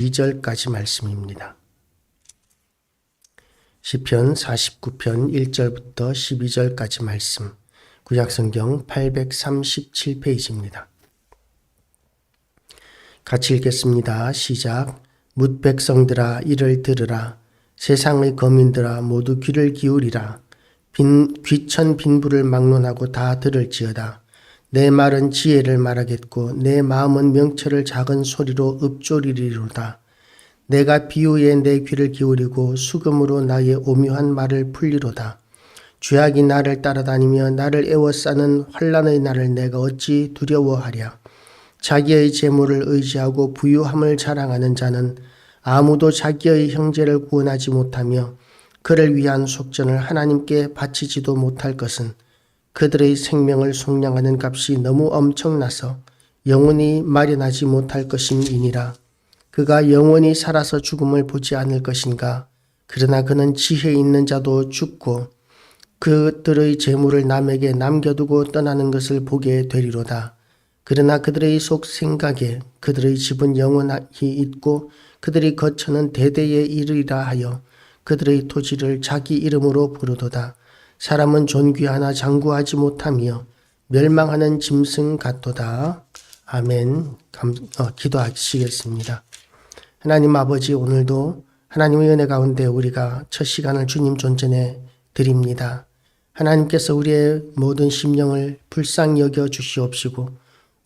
2절까지 말씀입니다. 시편 49편 1절부터 12절까지 말씀, 구약성경 837페이지입니다. 같이 읽겠습니다. 시작. 뭇 백성들아 이를 들으라. 세상의 거민들아 모두 귀를 기울이라. 귀천 빈부를 막론하고 다 들을지어다. 내 말은 지혜를 말하겠고 내 마음은 명철을 작은 소리로 읊조리리로다. 내가 비유에 내 귀를 기울이고 수금으로 나의 오묘한 말을 풀리로다. 죄악이 나를 따라다니며 나를 애워싸는 환난의 날을 내가 어찌 두려워하랴. 자기의 재물을 의지하고 부유함을 자랑하는 자는 아무도 자기의 형제를 구원하지 못하며 그를 위한 속전을 하나님께 바치지도 못할 것은 그들의 생명을 속량하는 값이 너무 엄청나서 영원히 마련하지 못할 것임이니라. 그가 영원히 살아서 죽음을 보지 않을 것인가. 그러나 그는 지혜 있는 자도 죽고 그들의 재물을 남에게 남겨두고 떠나는 것을 보게 되리로다. 그러나 그들의 속 생각에 그들의 집은 영원히 있고 그들의 거처는 대대에 이르리라 하여 그들의 토지를 자기 이름으로 부르도다. 사람은 존귀하나 장구하지 못하며 멸망하는 짐승 같도다. 아멘. 기도하시겠습니다. 하나님 아버지, 오늘도 하나님의 은혜 가운데 우리가 첫 시간을 주님 존전에 드립니다. 하나님께서 우리의 모든 심령을 불쌍히 여겨 주시옵시고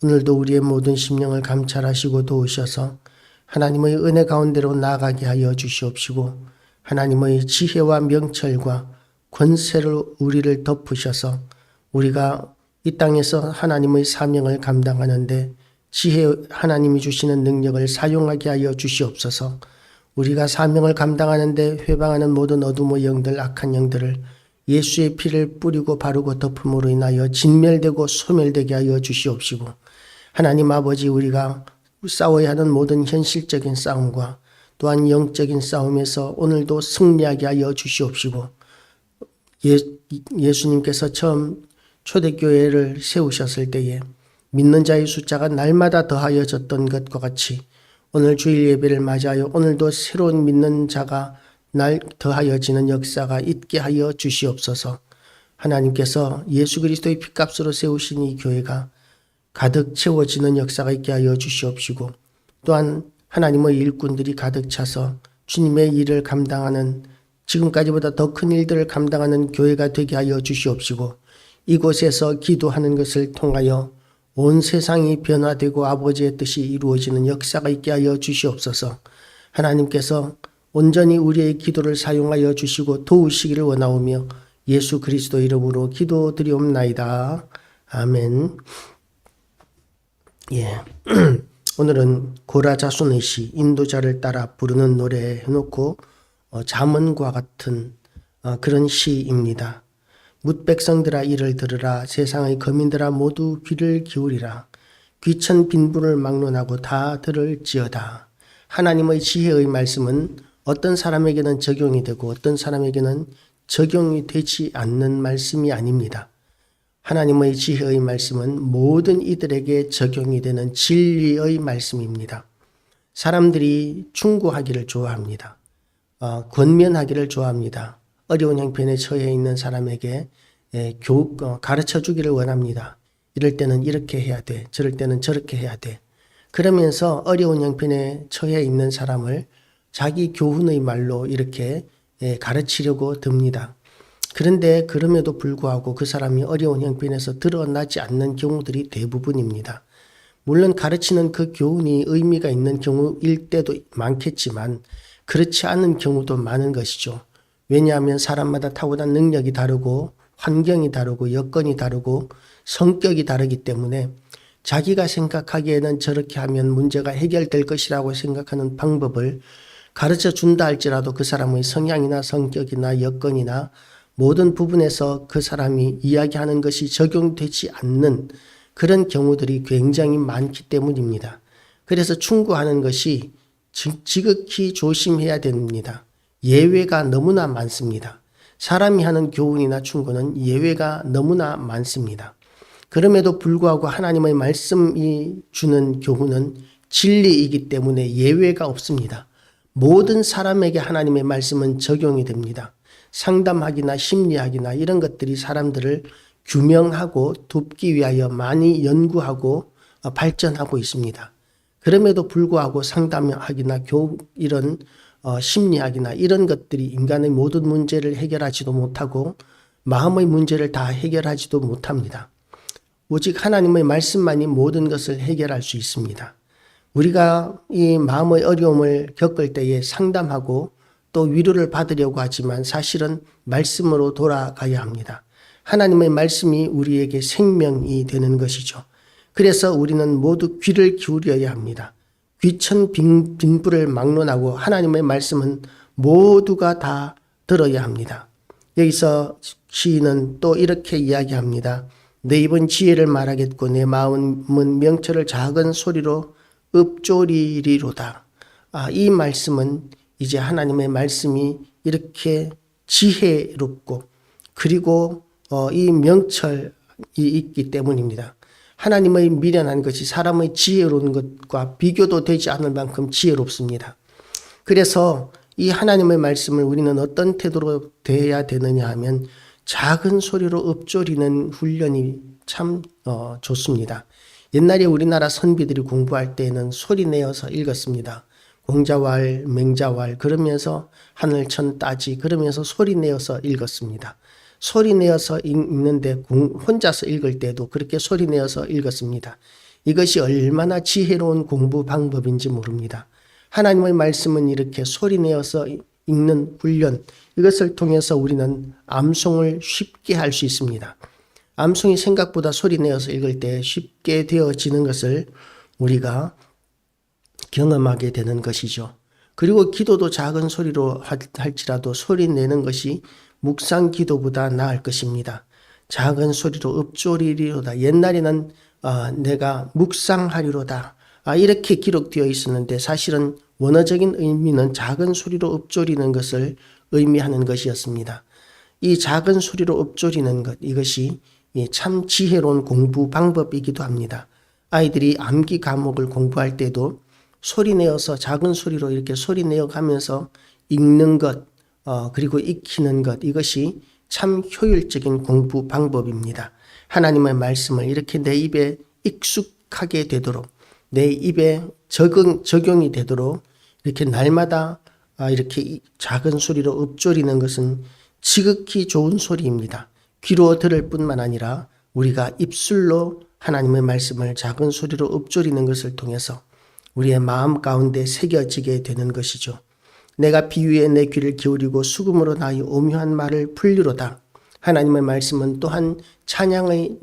오늘도 우리의 모든 심령을 감찰하시고 도우셔서 하나님의 은혜 가운데로 나아가게 하여 주시옵시고 하나님의 지혜와 명철과 권세로 우리를 덮으셔서 우리가 이 땅에서 하나님의 사명을 감당하는데 지혜 하나님이 주시는 능력을 사용하게 하여 주시옵소서. 우리가 사명을 감당하는데 회방하는 모든 어둠의 영들, 악한 영들을 예수의 피를 뿌리고 바르고 덮음으로 인하여 진멸되고 소멸되게 하여 주시옵시고 하나님 아버지, 우리가 싸워야 하는 모든 현실적인 싸움과 또한 영적인 싸움에서 오늘도 승리하게 하여 주시옵시고 예수님께서 처음 초대교회를 세우셨을 때에 믿는 자의 숫자가 날마다 더하여졌던 것과 같이 오늘 주일 예배를 맞이하여 오늘도 새로운 믿는 자가 날 더하여지는 역사가 있게 하여 주시옵소서. 하나님께서 예수 그리스도의 핏값으로 세우신 이 교회가 가득 채워지는 역사가 있게 하여 주시옵시고 또한 하나님의 일꾼들이 가득 차서 주님의 일을 감당하는 지금까지보다 더 큰 일들을 감당하는 교회가 되게 하여 주시옵시고 이곳에서 기도하는 것을 통하여 온 세상이 변화되고 아버지의 뜻이 이루어지는 역사가 있게 하여 주시옵소서. 하나님께서 온전히 우리의 기도를 사용하여 주시고 도우시기를 원하오며 예수 그리스도 이름으로 기도드리옵나이다. 아멘. 예. 오늘은 고라자손의 시 인도자를 따라 부르는 노래 해놓고 잠언과 같은 그런 시입니다. 뭇 백성들아 이를 들으라. 세상의 거민들아 모두 귀를 기울이라. 귀천 빈부를 막론하고 다 들을지어다. 하나님의 지혜의 말씀은 어떤 사람에게는 적용이 되고 어떤 사람에게는 적용이 되지 않는 말씀이 아닙니다. 하나님의 지혜의 말씀은 모든 이들에게 적용이 되는 진리의 말씀입니다. 사람들이 충고하기를 좋아합니다. 권면하기를 좋아합니다. 어려운 형편에 처해 있는 사람에게 가르쳐 주기를 원합니다. 이럴 때는 이렇게 해야 돼. 저럴 때는 저렇게 해야 돼. 그러면서 어려운 형편에 처해 있는 사람을 자기 교훈의 말로 이렇게 가르치려고 듭니다. 그런데 그럼에도 불구하고 그 사람이 어려운 형편에서 드러나지 않는 경우들이 대부분입니다. 물론 가르치는 그 교훈이 의미가 있는 경우일 때도 많겠지만 그렇지 않은 경우도 많은 것이죠. 왜냐하면 사람마다 타고난 능력이 다르고 환경이 다르고 여건이 다르고 성격이 다르기 때문에 자기가 생각하기에는 저렇게 하면 문제가 해결될 것이라고 생각하는 방법을 가르쳐 준다 할지라도 그 사람의 성향이나 성격이나 여건이나 모든 부분에서 그 사람이 이야기하는 것이 적용되지 않는 그런 경우들이 굉장히 많기 때문입니다. 그래서 충고하는 것이 지극히 조심해야 됩니다. 예외가 너무나 많습니다. 사람이 하는 교훈이나 충고는 예외가 너무나 많습니다. 그럼에도 불구하고 하나님의 말씀이 주는 교훈은 진리이기 때문에 예외가 없습니다. 모든 사람에게 하나님의 말씀은 적용이 됩니다. 상담학이나 심리학이나 이런 것들이 사람들을 규명하고 돕기 위하여 많이 연구하고 발전하고 있습니다. 그럼에도 불구하고 상담학이나 이런 심리학이나 이런 것들이 인간의 모든 문제를 해결하지도 못하고 마음의 문제를 다 해결하지도 못합니다. 오직 하나님의 말씀만이 모든 것을 해결할 수 있습니다. 우리가 이 마음의 어려움을 겪을 때에 상담하고 또 위로를 받으려고 하지만 사실은 말씀으로 돌아가야 합니다. 하나님의 말씀이 우리에게 생명이 되는 것이죠. 그래서 우리는 모두 귀를 기울여야 합니다. 귀천 빈불을 막론하고 하나님의 말씀은 모두가 다 들어야 합니다. 여기서 시인은 또 이렇게 이야기합니다. 내 입은 지혜를 말하겠고 내 마음은 명철을 작은 소리로 읊조리리로다. 이 말씀은 이제 하나님의 말씀이 이렇게 지혜롭고 그리고 이 명철이 있기 때문입니다. 하나님의 미련한 것이 사람의 지혜로운 것과 비교도 되지 않을 만큼 지혜롭습니다. 그래서 이 하나님의 말씀을 우리는 어떤 태도로 대해야 되느냐 하면 작은 소리로 읊조리는 훈련이 참 좋습니다. 옛날에 우리나라 선비들이 공부할 때에는 소리 내어서 읽었습니다. 공자왈, 맹자왈 그러면서 하늘천 따지 그러면서 소리 내어서 읽었습니다. 소리 내어서 읽는데 혼자서 읽을 때도 그렇게 소리 내어서 읽었습니다. 이것이 얼마나 지혜로운 공부 방법인지 모릅니다. 하나님의 말씀은 이렇게 소리 내어서 읽는 훈련, 이것을 통해서 우리는 암송을 쉽게 할 수 있습니다. 암송이 생각보다 소리 내어서 읽을 때 쉽게 되어지는 것을 우리가 경험하게 되는 것이죠. 그리고 기도도 작은 소리로 할지라도 소리 내는 것이 묵상 기도보다 나을 것입니다. 작은 소리로 읊조리리로다. 옛날에는 내가 묵상하리로다. 이렇게 기록되어 있었는데 사실은 원어적인 의미는 작은 소리로 읊조리는 것을 의미하는 것이었습니다. 이 작은 소리로 읊조리는 것, 이것이 참 지혜로운 공부 방법이기도 합니다. 아이들이 암기 과목을 공부할 때도 소리 내어서 작은 소리로 이렇게 소리 내어 가면서 읽는 것, 그리고 익히는 것, 이것이 참 효율적인 공부 방법입니다. 하나님의 말씀을 이렇게 내 입에 익숙하게 되도록, 내 입에 적용이 되도록 이렇게 날마다 이렇게 작은 소리로 읊조리는 것은 지극히 좋은 소리입니다. 귀로 들을 뿐만 아니라 우리가 입술로 하나님의 말씀을 작은 소리로 읊조리는 것을 통해서 우리의 마음 가운데 새겨지게 되는 것이죠. 내가 비유에 내 귀를 기울이고 수금으로 나의 오묘한 말을 풀리로다. 하나님의 말씀은 또한 찬양의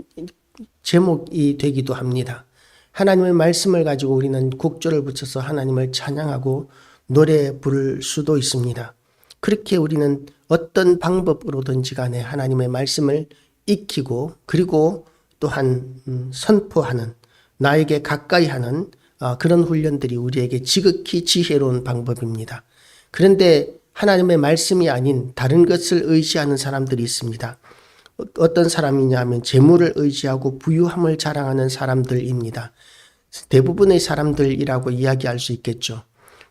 제목이 되기도 합니다. 하나님의 말씀을 가지고 우리는 곡조를 붙여서 하나님을 찬양하고 노래 부를 수도 있습니다. 그렇게 우리는 어떤 방법으로든지 간에 하나님의 말씀을 익히고 그리고 또한 선포하는, 나에게 가까이 하는 그런 훈련들이 우리에게 지극히 지혜로운 방법입니다. 그런데 하나님의 말씀이 아닌 다른 것을 의지하는 사람들이 있습니다. 어떤 사람이냐 하면 재물을 의지하고 부유함을 자랑하는 사람들입니다. 대부분의 사람들이라고 이야기할 수 있겠죠.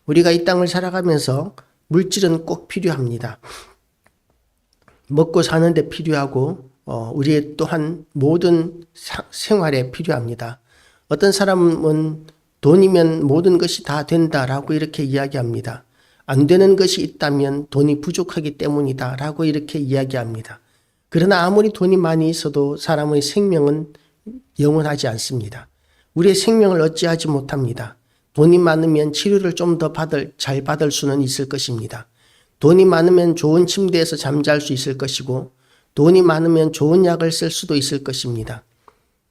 우리가 이 땅을 살아가면서 물질은 꼭 필요합니다. 먹고 사는데 필요하고 우리의 또한 모든 생활에 필요합니다. 어떤 사람은 돈이면 모든 것이 다 된다라고 이렇게 이야기합니다. 안 되는 것이 있다면 돈이 부족하기 때문이다라고 이렇게 이야기합니다. 그러나 아무리 돈이 많이 있어도 사람의 생명은 영원하지 않습니다. 우리의 생명을 어찌하지 못합니다. 돈이 많으면 치료를 좀 더 잘 받을 수는 있을 것입니다. 돈이 많으면 좋은 침대에서 잠잘 수 있을 것이고 돈이 많으면 좋은 약을 쓸 수도 있을 것입니다.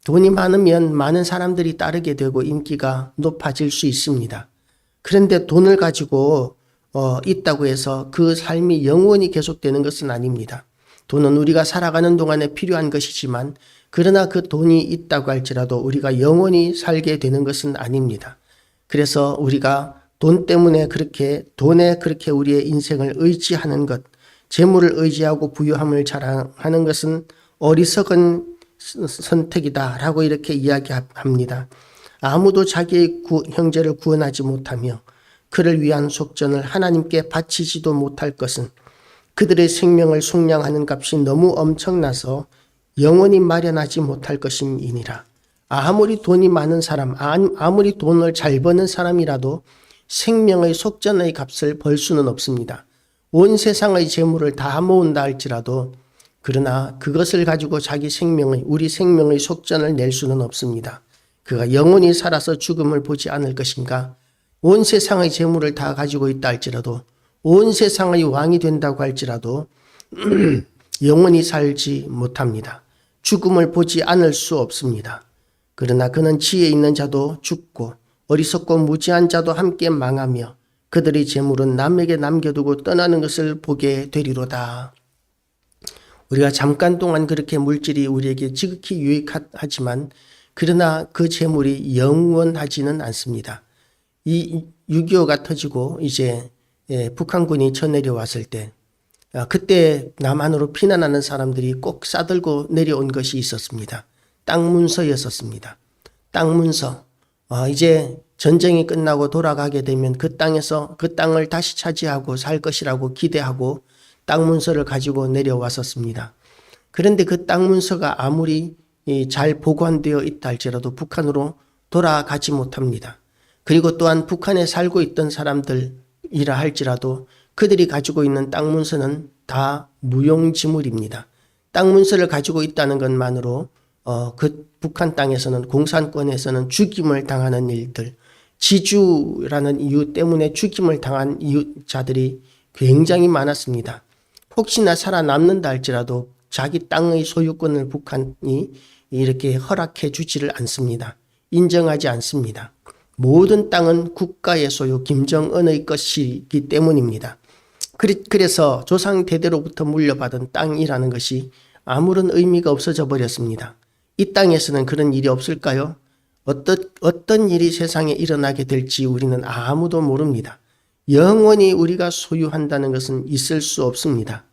돈이 많으면 많은 사람들이 따르게 되고 인기가 높아질 수 있습니다. 그런데 돈을 가지고 있다고 해서 그 삶이 영원히 계속되는 것은 아닙니다. 돈은 우리가 살아가는 동안에 필요한 것이지만 그러나 그 돈이 있다고 할지라도 우리가 영원히 살게 되는 것은 아닙니다. 그래서 우리가 돈에 그렇게 우리의 인생을 의지하는 것, 재물을 의지하고 부유함을 자랑하는 것은 어리석은 선택이다라고 이렇게 이야기합니다. 아무도 자기의 형제를 구원하지 못하며 그를 위한 속전을 하나님께 바치지도 못할 것은 그들의 생명을 속량하는 값이 너무 엄청나서 영원히 마련하지 못할 것임이니라. 아무리 돈이 많은 사람, 아무리 돈을 잘 버는 사람이라도 생명의 속전의 값을 벌 수는 없습니다. 온 세상의 재물을 다 모은다 할지라도 그러나 그것을 가지고 우리 생명의 속전을 낼 수는 없습니다. 그가 영원히 살아서 죽음을 보지 않을 것인가? 온 세상의 재물을 다 가지고 있다 할지라도 온 세상의 왕이 된다고 할지라도 영원히 살지 못합니다. 죽음을 보지 않을 수 없습니다. 그러나 그는 지혜 있는 자도 죽고 어리석고 무지한 자도 함께 망하며 그들의 재물은 남에게 남겨두고 떠나는 것을 보게 되리로다. 우리가 잠깐 동안 그렇게 물질이 우리에게 지극히 유익하지만 그러나 그 재물이 영원하지는 않습니다. 이 6.25가 터지고 이제 북한군이 쳐내려왔을 때 그때 남한으로 피난하는 사람들이 꼭 싸들고 내려온 것이 있었습니다. 땅 문서였었습니다. 땅 문서. 이제 전쟁이 끝나고 돌아가게 되면 그 땅을 다시 차지하고 살 것이라고 기대하고 땅 문서를 가지고 내려왔었습니다. 그런데 그 땅 문서가 아무리 잘 보관되어 있다 할지라도 북한으로 돌아가지 못합니다. 그리고 또한 북한에 살고 있던 사람들이라 할지라도 그들이 가지고 있는 땅 문서는 다 무용지물입니다. 땅 문서를 가지고 있다는 것만으로 그 북한 땅에서는 공산권에서는 죽임을 당하는 일들, 지주라는 이유 때문에 죽임을 당한 자들이 굉장히 많았습니다. 혹시나 살아남는다 할지라도 자기 땅의 소유권을 북한이 이렇게 허락해 주지를 않습니다. 인정하지 않습니다. 모든 땅은 국가의 소유, 김정은의 것이기 때문입니다. 그래서 조상 대대로부터 물려받은 땅이라는 것이 아무런 의미가 없어져 버렸습니다. 이 땅에서는 그런 일이 없을까요? 어떤 일이 세상에 일어나게 될지 우리는 아무도 모릅니다. 영원히 우리가 소유한다는 것은 있을 수 없습니다.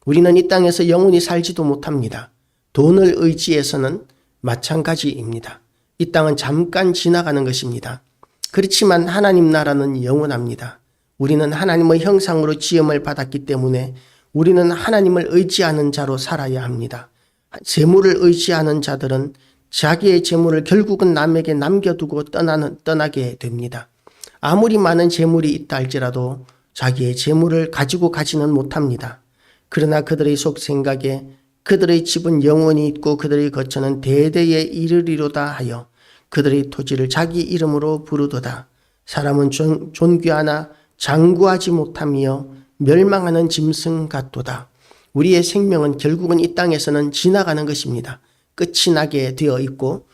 우리는 이 땅에서 영원히 살지도 못합니다. 돈을 의지해서는 마찬가지입니다. 이 땅은 잠깐 지나가는 것입니다. 그렇지만 하나님 나라는 영원합니다. 우리는 하나님의 형상으로 지음을 받았기 때문에 우리는 하나님을 의지하는 자로 살아야 합니다. 재물을 의지하는 자들은 자기의 재물을 결국은 남에게 남겨두고 떠나게 됩니다. 아무리 많은 재물이 있다 할지라도 자기의 재물을 가지고 가지는 못합니다. 그러나 그들의 속 생각에 그들의 집은 영원히 있고 그들의 거처는 대대에 이르리로다 하여 그들의 토지를 자기 이름으로 부르도다. 사람은 존귀하나 장구하지 못하며 멸망하는 짐승 같도다. 우리의 생명은 결국은 이 땅에서는 지나가는 것입니다. 끝이 나게 되어 있고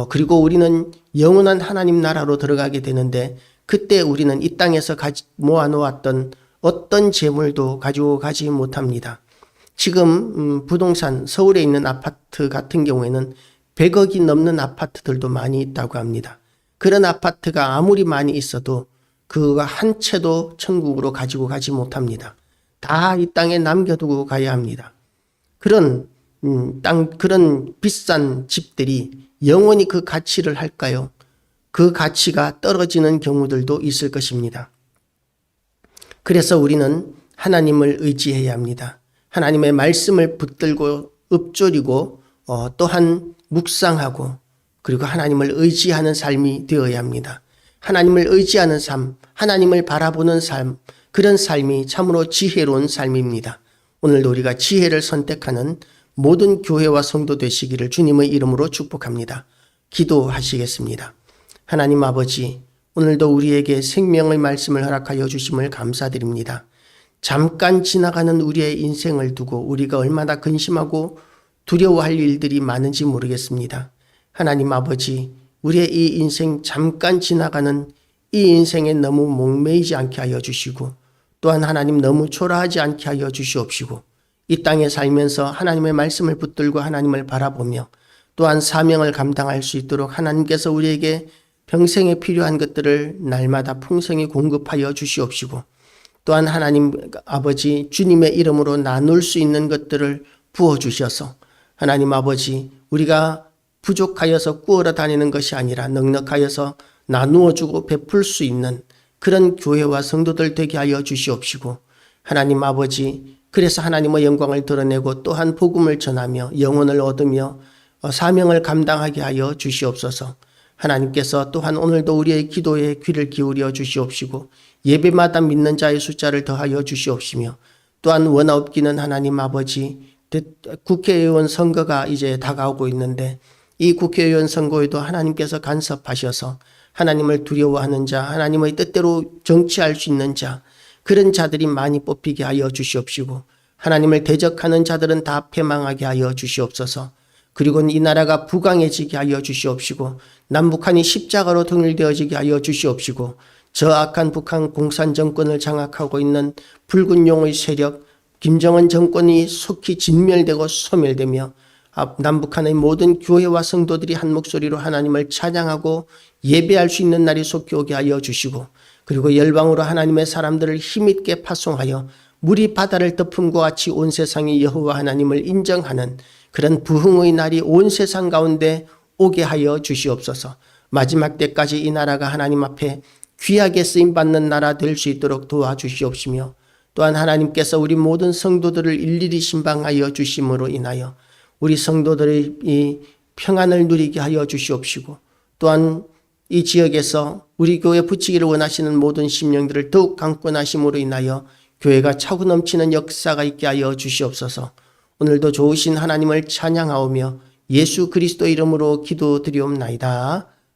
그리고 우리는 영원한 하나님 나라로 들어가게 되는데 그때 우리는 이 땅에서 모아놓았던 어떤 재물도 가지고 가지 못합니다. 지금 부동산 서울에 있는 아파트 같은 경우에는 100억이 넘는 아파트들도 많이 있다고 합니다. 그런 아파트가 아무리 많이 있어도 그거 한 채도 천국으로 가지고 가지 못합니다. 다 이 땅에 남겨두고 가야 합니다. 그런 비싼 집들이 영원히 그 가치를 할까요? 그 가치가 떨어지는 경우들도 있을 것입니다. 그래서 우리는 하나님을 의지해야 합니다. 하나님의 말씀을 붙들고 읊조리고 또한 묵상하고 그리고 하나님을 의지하는 삶이 되어야 합니다. 하나님을 의지하는 삶, 하나님을 바라보는 삶, 그런 삶이 참으로 지혜로운 삶입니다. 오늘도 우리가 지혜를 선택하는 모든 교회와 성도 되시기를 주님의 이름으로 축복합니다. 기도하시겠습니다. 하나님 아버지, 오늘도 우리에게 생명의 말씀을 허락하여 주심을 감사드립니다. 잠깐 지나가는 우리의 인생을 두고 우리가 얼마나 근심하고 두려워할 일들이 많은지 모르겠습니다. 하나님 아버지, 우리의 이 인생 잠깐 지나가는 이 인생에 너무 목매이지 않게 하여 주시고 또한 하나님 너무 초라하지 않게 하여 주시옵시고 이 땅에 살면서 하나님의 말씀을 붙들고 하나님을 바라보며 또한 사명을 감당할 수 있도록 하나님께서 우리에게 평생에 필요한 것들을 날마다 풍성히 공급하여 주시옵시고 또한 하나님 아버지 주님의 이름으로 나눌 수 있는 것들을 부어주셔서 하나님 아버지 우리가 부족하여서 꾸어러 다니는 것이 아니라 넉넉하여서 나누어 주고 베풀 수 있는 그런 교회와 성도들 되게 하여 주시옵시고, 하나님 아버지, 그래서 하나님의 영광을 드러내고 또한 복음을 전하며 영혼을 얻으며 사명을 감당하게 하여 주시옵소서. 하나님께서 또한 오늘도 우리의 기도에 귀를 기울여 주시옵시고 예배마다 믿는 자의 숫자를 더하여 주시옵시며, 또한 원하옵기는 하나님 아버지, 국회의원 선거가 이제 다가오고 있는데 이 국회의원 선거에도 하나님께서 간섭하셔서 하나님을 두려워하는 자, 하나님의 뜻대로 정치할 수 있는 자, 그런 자들이 많이 뽑히게 하여 주시옵시고, 하나님을 대적하는 자들은 다 패망하게 하여 주시옵소서. 그리고 이 나라가 부강해지게 하여 주시옵시고, 남북한이 십자가로 통일되어지게 하여 주시옵시고, 저 악한 북한 공산 정권을 장악하고 있는 붉은 용의 세력 김정은 정권이 속히 진멸되고 소멸되며 남북한의 모든 교회와 성도들이 한 목소리로 하나님을 찬양하고 예배할 수 있는 날이 속히 오게 하여 주시고, 그리고 열방으로 하나님의 사람들을 힘있게 파송하여 물이 바다를 덮음과 같이 온 세상이 여호와 하나님을 인정하는 그런 부흥의 날이 온 세상 가운데 오게 하여 주시옵소서. 마지막 때까지 이 나라가 하나님 앞에 귀하게 쓰임받는 나라 될 수 있도록 도와주시옵시며, 또한 하나님께서 우리 모든 성도들을 일일이 신방하여 주심으로 인하여 우리 성도들의 이 평안을 누리게 하여 주시옵시고, 또한 이 지역에서 우리 교회 붙이기를 원하시는 모든 심령들을 더욱 강권하심으로 인하여 교회가 차고 넘치는 역사가 있게 하여 주시옵소서. 오늘도 좋으신 하나님을 찬양하오며 예수 그리스도 이름으로 기도드리옵나이다.